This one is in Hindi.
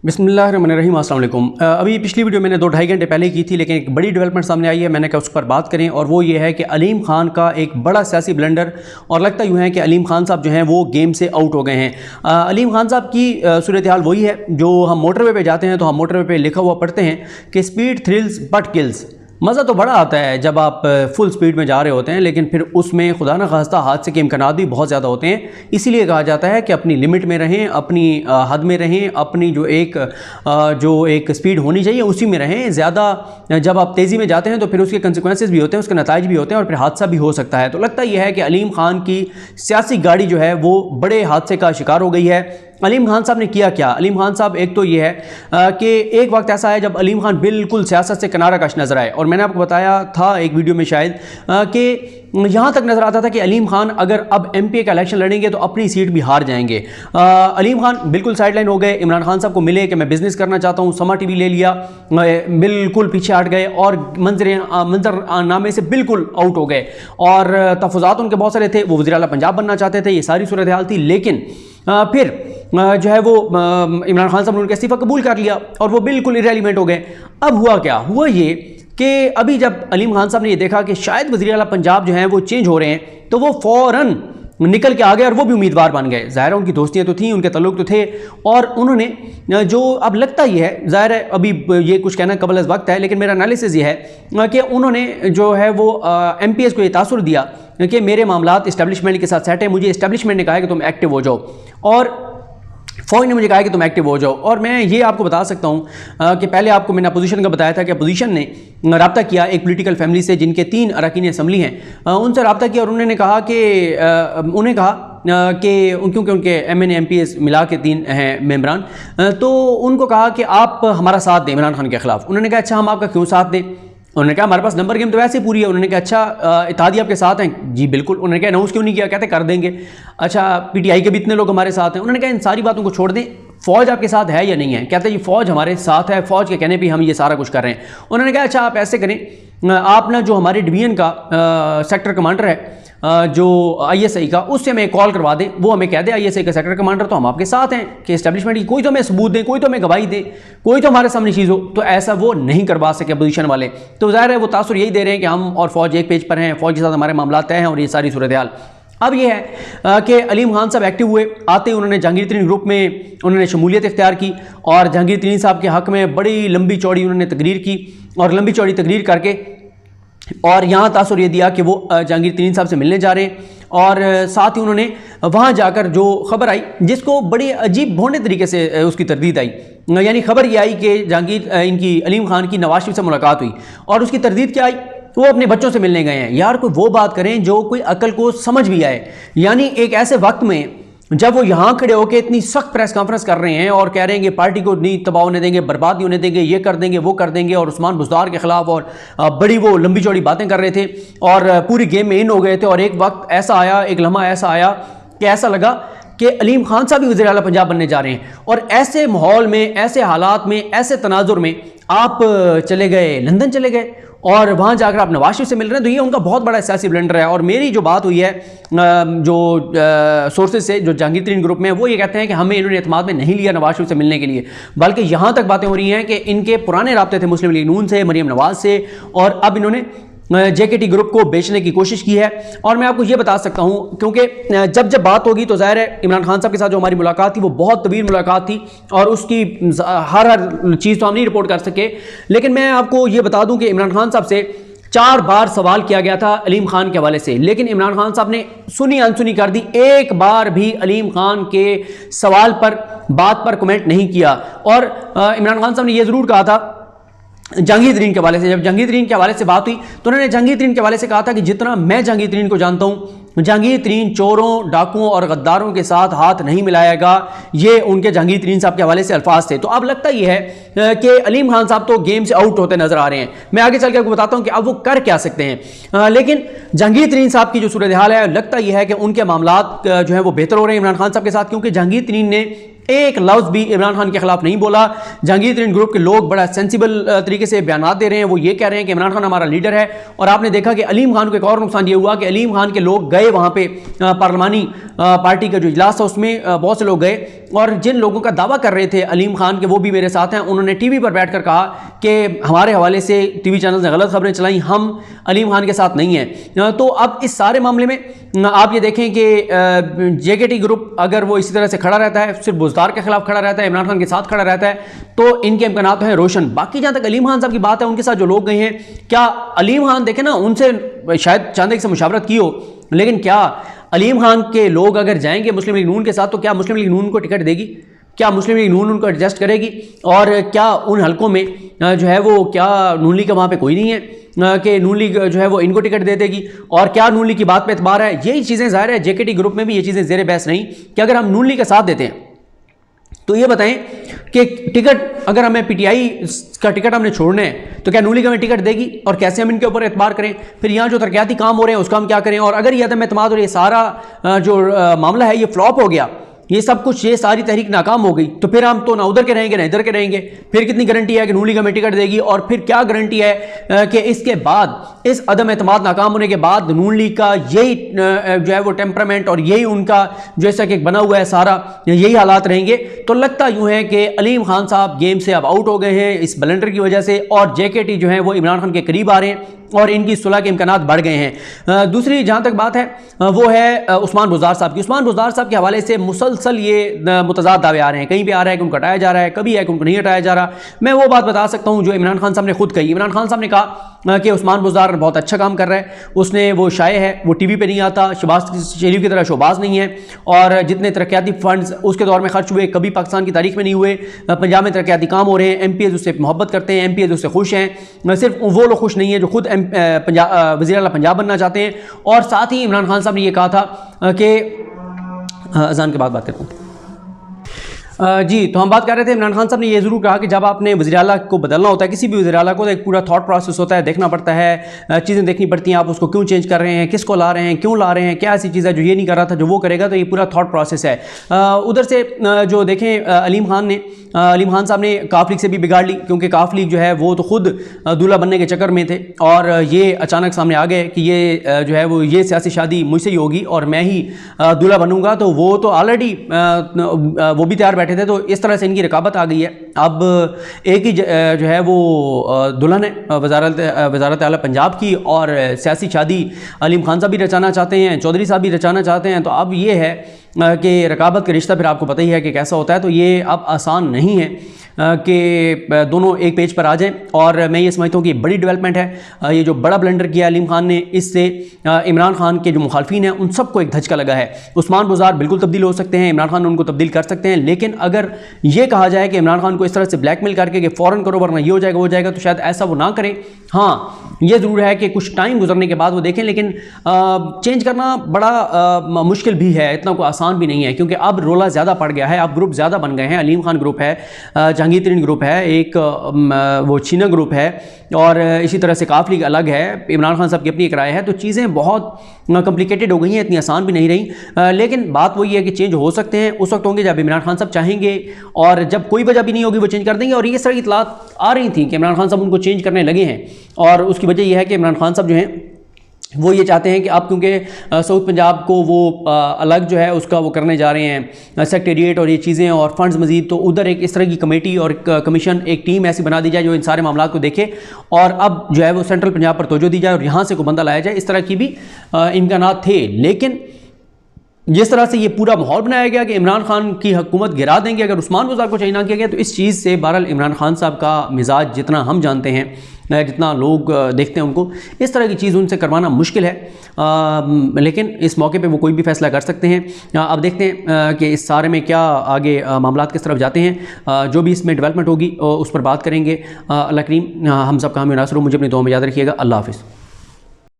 बिस्मिल्लाहिर्रहमानिर्रहीम अस्सलाम वालेकुम। अभी पिछली वीडियो मैंने 2-2.5 घंटे पहले की थी, लेकिन एक बड़ी डेवलपमेंट सामने आई है, मैंने कहा उस पर बात करें। और वो ये है कि अलीम खान का एक बड़ा सियासी ब्लंडर, और लगता यूँ है कि अलीम खान साहब जो हैं वो गेम से आउट हो गए हैं। अलीम खान साहब की सूरत हाल वही है जो हम मोटरवे पे जाते हैं तो हम मोटरवे पे लिखा हुआ पढ़ते हैं कि स्पीड थ्रिल्स बट किल्स। मज़ा तो बड़ा आता है जब आप फुल स्पीड में जा रहे होते हैं, लेकिन फिर उसमें खुदा न खास्ता हादसे के इम्कानात भी बहुत ज़्यादा होते हैं। इसीलिए कहा जाता है कि अपनी लिमिट में रहें, अपनी हद में रहें, अपनी जो एक स्पीड होनी चाहिए उसी में रहें। ज़्यादा जब आप तेज़ी में जाते हैं तो फिर उसके कंसिक्वेंसेस भी होते हैं, उसके नताइज भी होते हैं और फिर हादसा भी हो सकता है। तो लगता यह है कि अलीम खान की सियासी गाड़ी जो है वो बड़े हादसे का शिकार हो गई है। अलीम खान साहब ने किया क्या? अलीम खान साहब, एक तो ये है कि एक वक्त ऐसा है जब अलीम खान बिल्कुल सियासत से किनारा कश नजर आए, और मैंने आपको बताया था एक वीडियो में शायद कि यहाँ तक नज़र आता था कि अलीम खान अगर अब एमपी का इलेक्शन लड़ेंगे तो अपनी सीट भी हार जाएंगे। अलीम खान बिल्कुल साइडलाइन हो गए, इमरान खान साहब को मिले कि मैं बिज़नेस करना चाहता हूँ, समा टीवी ले लिया, बिल्कुल पीछे हट गए और मंजरनामे से बिल्कुल आउट हो गए। और तहफ़्फ़ुज़ात उनके बहुत सारे थे, वो वज़ीर आला पंजाब बनना चाहते थे, ये सारी सूरत हाल थी। लेकिन फिर जो है वो इमरान खान साहब ने उनका इस्तीफ़ा कबूल कर लिया और वो बिल्कुल इरेलीवेंट हो गए। अब हुआ क्या? हुआ ये कि अभी जब अलीम खान साहब ने ये देखा कि शायद वज़ीर आला पंजाब जो हैं वो चेंज हो रहे हैं, तो वो फ़ौरन निकल के आ गए और वो भी उम्मीदवार बन गए। ज़ाहिर है उनकी दोस्तियाँ तो थी, उनके तल्लुक़ तो थे, और उन्होंने जो अब लगता ही है, ज़ाहिर है अभी ये कुछ कहना कबल अज़ वक्त है, लेकिन मेरा एनालिसिस ये है कि उन्होंने जो है वो MPs को ये तासुर दिया कि मेरे मामलात इस्टेब्लिशमेंट के साथ सेट है, मुझे इस्टेब्लिशमेंट ने कहा है कि तुम एक्टिव हो जाओ, और फ़ौज ने मुझे कहा कि तुम एक्टिव हो जाओ। और मैं ये आपको बता सकता हूँ कि पहले आपको मैंने अपोजिशन का बताया था कि अपोजिशन ने रब्ता किया एक पॉलिटिकल फैमिली से जिनके 3 अरकान असम्बली हैं, उनसे रब्ता किया और उन्होंने कहा कि क्योंकि उनके MNA MPs मिला के 3 हैं मेम्बरान, तो उनको कहा कि आप हमारा साथ दें इमरान खान के ख़िलाफ़। उन्होंने कहा अच्छा हम आपका क्यों साथ दें? उन्होंने कहा हमारे पास नंबर गेम तो वैसे ही पूरी है। उन्होंने कहा अच्छा इत्तेहादी आपके साथ हैं? जी बिल्कुल। उन्होंने कहा अनाउंस क्यों नहीं किया? कहते कर देंगे। अच्छा PTI के भी इतने लोग हमारे साथ हैं। उन्होंने कहा इन सारी बातों को छोड़ दें, फ़ौज आपके साथ है या नहीं है? कहते हैं जी फ़ौज हमारे साथ है, फ़ौज के कहने पर हम ये सारा कुछ कर रहे हैं। उन्होंने कहा अच्छा आप ऐसे करें, आप ना जो हमारे डिवीज़न का सेक्टर कमांडर है जो ISI का, उससे हमें कॉल करवा दें, वो हमें कह दे ISI का सेक्टर कमांडर तो हम आपके साथ हैं कि इस्टेब्लिशमेंट की कोई तो हमें सबूत दें, कोई तो हमें गवाही दे, कोई तो हमारे सामने चीज़ हो। तो ऐसा वो नहीं करवा सके अपोजिशन वाले। तो ज़ाहिर है वो तासुर यही दे रहे हैं कि हम और फ़ौज एक पेज पर हैं, फ़ौज के साथ हमारे मामला तय हैं, और ये सारी सूरत हाल। अब ये है कि अलीम खान साहब एक्टिव हुए, आते ही उन्होंने जहांगीर तरीन ग्रुप में उन्होंने शमूलियत इख्तियार की और जहांगीर तरीन साहब के हक़ में बड़ी लंबी चौड़ी उन्होंने तकरीर की, और लंबी चौड़ी तकरीर करके और यहाँ तासुर ये दिया कि वो जहांगीर तरीन साहब से मिलने जा रहे हैं। और साथ ही उन्होंने वहाँ जाकर जो खबर आई, जिसको बड़ी अजीब भोंडे तरीके से उसकी तरदीद आई, यानी खबर ये आई कि जहांगीर इनकी अलीम खान की नवाज शरीफ से मुलाकात हुई, और उसकी तरदीद क्या आई? वो अपने बच्चों से मिलने गए हैं। यार कोई वो बात करें जो कोई अकल को समझ भी आए, यानी एक ऐसे वक्त में जब वो यहाँ खड़े होकर इतनी सख्त प्रेस कॉन्फ्रेंस कर रहे हैं और कह रहे हैं कि पार्टी को नहीं तबाह होने देंगे, बर्बाद नहीं होने देंगे, ये कर देंगे वो कर देंगे, और उस्मान बुज़दार के खिलाफ और बड़ी वो लंबी चौड़ी बातें कर रहे थे और पूरी गेम में इन हो गए थे। और एक वक्त ऐसा आया, एक लम्हा ऐसा आया कि ऐसा लगा कि अलीम खान साहब भी वज़ीर आला पंजाब बनने जा रहे हैं। और ऐसे माहौल में, ऐसे हालात में, ऐसे तनाजुर में आप चले गए, लंदन चले गए और वहाँ जाकर आप नवाज शरीफ से मिल रहे हैं। तो ये उनका बहुत बड़ा सियासी ब्लंडर है। और मेरी जो बात हुई है जो सोर्सेज से जो जहांगीर तरीन ग्रुप में, वो ये कहते हैं कि हमें इन्होंने एतमाद में नहीं लिया नवाज शरीफ से मिलने के लिए, बल्कि यहाँ तक बातें हो रही हैं कि इनके पुराने राब्ते थे मुस्लिम लीग नून से, मरीम नवाज से, और अब इन्होंने JKT ग्रुप को बेचने की कोशिश की है। और मैं आपको ये बता सकता हूँ, क्योंकि जब बात होगी तो ज़ाहिर है इमरान खान साहब के साथ जो हमारी मुलाकात थी वो बहुत तवील मुलाकात थी, और उसकी हर चीज़ तो हम नहीं रिपोर्ट कर सके। लेकिन मैं आपको ये बता दूं कि इमरान खान साहब से 4 बार सवाल किया गया था अलीम खान के हवाले से, लेकिन इमरान खान साहब ने सुनी अनसुनी कर दी। एक बार भी अलीम खान के सवाल पर, बात पर कमेंट नहीं किया। और इमरान खान साहब ने यह ज़रूर कहा था जहांगीर तरीन के हवाले से, जब जहांगीर तरीन के हवाले से बात हुई तो उन्होंने जहांगीर तरीन के हवाले से कहा था कि जितना मैं जहांगीर तरीन को जानता हूँ, जहांगीर तरीन चोरों, डाकुओं और गद्दारों के साथ हाथ नहीं मिलाएगा। ये उनके जहांगीर तरीन साहब के हवाले से अल्फाज थे। तो अब लगता यह है कि अलीम खान साहब तो गेम से आउट होते नजर आ रहे हैं। मैं आगे चल के आपको बताता हूं कि अब वो कर क्या सकते हैं। लेकिन जहांगीर तरीन साहब की जो सूरत हाल है, लगता यह है कि उनके मामलात जो है वो बेहतर हो रहे हैं इमरान खान साहब के साथ, क्योंकि जहांगीर तरीन ने एक लफ्ज़ भी इमरान खान के खिलाफ नहीं बोला। जहांगीर तरीन ग्रुप के लोग बड़ा सेंसिबल तरीके से बयान दे रहे हैं। वो ये कह रहे हैं कि इमरान खान हमारा लीडर है। और आपने देखा कि अलीम खान को एक और नुकसान ये हुआ कि अलीम खान के लोग गए वहाँ पे पार्लिमानी पार्टी का जो इजलास था उसमें बहुत से लोग गए, और जिन लोगों का दावा कर रहे थे अलीम खान के वो भी मेरे साथ हैं, उन्होंने टीवी पर बैठकर कहा कि हमारे हवाले से टीवी चैनल ने गलत खबरें चलाई, हम अलीम खान के साथ नहीं हैं। तो अब इस सारे मामले में आप ये देखें कि जेकेटी ग्रुप अगर वो इसी तरह से खड़ा रहता है, सिर्फ बुज़दार के खिलाफ खड़ा रहता है, इमरान खान के साथ खड़ा रहता है, तो इनके इम्कानात तो हैं रोशन। बाकी जहाँ तक अलीम खान साहब की बात है, उनके साथ जो लोग गए हैं, क्या अलीम खान देखें ना, उनसे शायद चांदे से मुशावरत की हो, लेकिन क्या अलीम खान के लोग अगर जाएंगे मुस्लिम लीग नून के साथ तो क्या मुस्लिम लीग नून को टिकट देगी? क्या मुस्लिम लीग नून उनको एडजस्ट करेगी? और क्या उन हलकों में जो है वो क्या नून लीग का वहाँ पे कोई नहीं है कि नून लीग जो है वो इनको टिकट दे देगी? और क्या नून लीग की बात पे एतबार है? यही चीज़ें ज़ाहिर है जेकेटी ग्रुप में भी ये चीज़ें ज़ेर बहस नहीं कि अगर हम नून लीग का साथ देते हैं तो ये बताएं कि टिकट अगर हमें पीटीआई का टिकट हमने छोड़ना है तो क्या नून लीग हमें टिकट देगी? और कैसे हम इनके ऊपर एतबार करें? फिर यहाँ जो तरक्याती काम हो रहे हैं उसका हम क्या करें? और अगर ये अदम एतमाद और ये सारा जो मामला है ये फ्लॉप हो गया, ये सब कुछ, ये सारी तहरीक नाकाम हो गई, तो फिर हम तो ना उधर के रहेंगे ना इधर के रहेंगे। फिर कितनी गारंटी है कि नून लीग हमें टिकट देगी? और फिर क्या गारंटी है कि इसके बाद, इस अदम एतमाद नाकाम होने के बाद नून लीग का यही जो है वो टेम्परामेंट और यही उनका जैसा कि बना हुआ है सारा, यही हालात रहेंगे? तो लगता यूँ है कि अलीम खान साहब गेम से अब आउट हो गए हैं इस ब्लंडर की वजह से, और जेकेटी जो है वो इमरान खान के करीब आ रहे हैं और इनकी सुलह के इम्कानात बढ़ गए हैं। दूसरी जहाँ तक बात है वो है उस्मान बुज़दार साहब की। उस्मान बुज़दार साहब के हवाले से मुसलसल ये मुतज़ाद दावे आ रहे हैं। कहीं भी आ रहा है कि उनको हटाया जा रहा है, कभी है कि उनको नहीं हटाया जा रहा। मैं वो बात बता सकता हूँ जो इमरान खान साहब ने खुद कही। इमरान खान साहब ने कहा कि उस्मान बुज़दार बहुत अच्छा काम कर रहा है, उसने वो शाये है, वो टीवी पे नहीं आता, शहबाज शरीफ की तरह शोबाज नहीं है, और जितने तरक्याती फंड्स उसके दौर में खर्च हुए कभी पाकिस्तान की तारीख में नहीं हुए। पंजाब में तरक्याती काम हो रहे हैं, MPs उससे मोहब्बत करते हैं, MPs उससे खुश हैं। सिर्फ वो लोग खुश नहीं है जो खुद वज़ीर आला पंजाब बनना चाहते हैं। और साथ ही इमरान खान साहब ने ये कहा था कि अज़ान के बाद बात करता हूँ। जी, तो हम बात कर रहे थे, इमरान खान साहब ने ये ज़रूर कहा कि जब आपने वज़ीर आला को बदलना होता है, किसी भी वज़ीर आला को, तो एक पूरा थॉट प्रोसेस होता है, देखना पड़ता है, चीज़ें देखनी पड़ती हैं, आप उसको क्यों चेंज कर रहे हैं, किसको ला रहे हैं, क्यों ला रहे हैं, क्या ऐसी चीज़ है जो ये नहीं कर रहा था जो वो करेगा, तो ये पूरा थॉट प्रोसेस है। उधर से जो देखें अलीम खान साहब ने काफ लीग से भी बिगाड़ ली, क्योंकि काफ लीग जो है वो तो खुद दूल्हा बनने के चक्कर में थे, और ये अचानक सामने आ गए कि ये जो है वो ये सियासी शादी मुझसे ही होगी और मैं ही दूल्हा बनूंगा। तो वो तो ऑलरेडी वो भी तैयार बैठे थे, तो इस तरह से इनकी रकाबत आ गई है। अब एक ही जो है वो दुल्हन है वज़ारत आला पंजाब की, और सियासी शादी अलीम खान साहब भी रचाना चाहते हैं, चौधरी साहब भी रचाना चाहते हैं। तो अब ये है कि रकाबत का रिश्ता फिर आपको पता ही है कि कैसा होता है। तो ये अब आसान नहीं है कि दोनों एक पेज पर आ जाएं, और मैं ये समझता हूँ कि बड़ी डेवलपमेंट है। ये जो बड़ा ब्लंडर किया अलीम खान ने, इससे इमरान खान के जो मुखालफिन हैं उन सबको एक धचका लगा है। उस्मान बुज़दार बिल्कुल तब्दील हो सकते हैं, इमरान खान उनको तब्दील कर सकते हैं, लेकिन अगर ये कहा जाए कि इमरान खान को इस तरह से ब्लैकमेल करके कि फ़ौरन करो वरना ये हो जाएगा वो जाएगा, तो शायद ऐसा वो ना करें। हाँ, ये ज़रूर है कि कुछ टाइम गुजरने के बाद वो देखें, लेकिन चेंज करना बड़ा मुश्किल भी है, इतना कोई आसान भी नहीं है, क्योंकि अब रोला ज़्यादा पड़ गया है, अब ग्रुप ज़्यादा बन गए हैं। अलीम खान ग्रुप है, जहांगीर तरीन ग्रुप है, एक वो छीना ग्रुप है, और इसी तरह से काफ लीग अलग है, इमरान खान साहब की अपनी एक राय है। तो चीज़ें बहुत कॉम्प्लिकेटेड हो गई हैं, इतनी आसान भी नहीं रही। लेकिन बात वही है कि चेंज हो सकते हैं, उस वक्त होंगे जब इमरान खान साहब चाहेंगे, और जब कोई वजह भी नहीं होगी वो चेंज कर देंगे। और ये सारी इतलात आ रही थी कि इमरान खान साहब उनको चेंज करने लगे हैं, और उसकी वजह यह है कि इमरान खान साहब जो हैं वो ये चाहते हैं कि आप, क्योंकि साउथ पंजाब को वो अलग जो है उसका वो करने जा रहे हैं सेक्रेटेरिएट और ये चीज़ें और फंड्स मजीद, तो उधर एक इस तरह की कमेटी और कमीशन, एक टीम ऐसी बना दी जाए जो इन सारे मामला को देखे, और अब जो है वो सेंट्रल पंजाब पर तवज्जो दी जाए और यहाँ से कोई बंदा लाया जाए। इस तरह की भी इम्कानात थे, लेकिन जिस तरह से ये पूरा माहौल बनाया गया कि इमरान खान की हुकूमत गिरा देंगे अगर उस्मान बुज़दार को चेंज ना किया गया, तो इस चीज़ से बहरहाल इमरान खान साहब का मिजाज जितना हम जानते हैं, जितना लोग देखते हैं उनको, इस तरह की चीज़ उनसे करवाना मुश्किल है। लेकिन इस मौके पे वो कोई भी फैसला कर सकते हैं। अब देखते हैं कि इस सारे में क्या आगे मामला किस तरफ जाते हैं। जो भी इसमें डेवलपमेंट होगी उस पर बात करेंगे। अल्लाह करीम हम सब का हमें नासर हो। मुझे अपनी दुआ में याद रखिएगा। अल्लाह हाफ़िज़।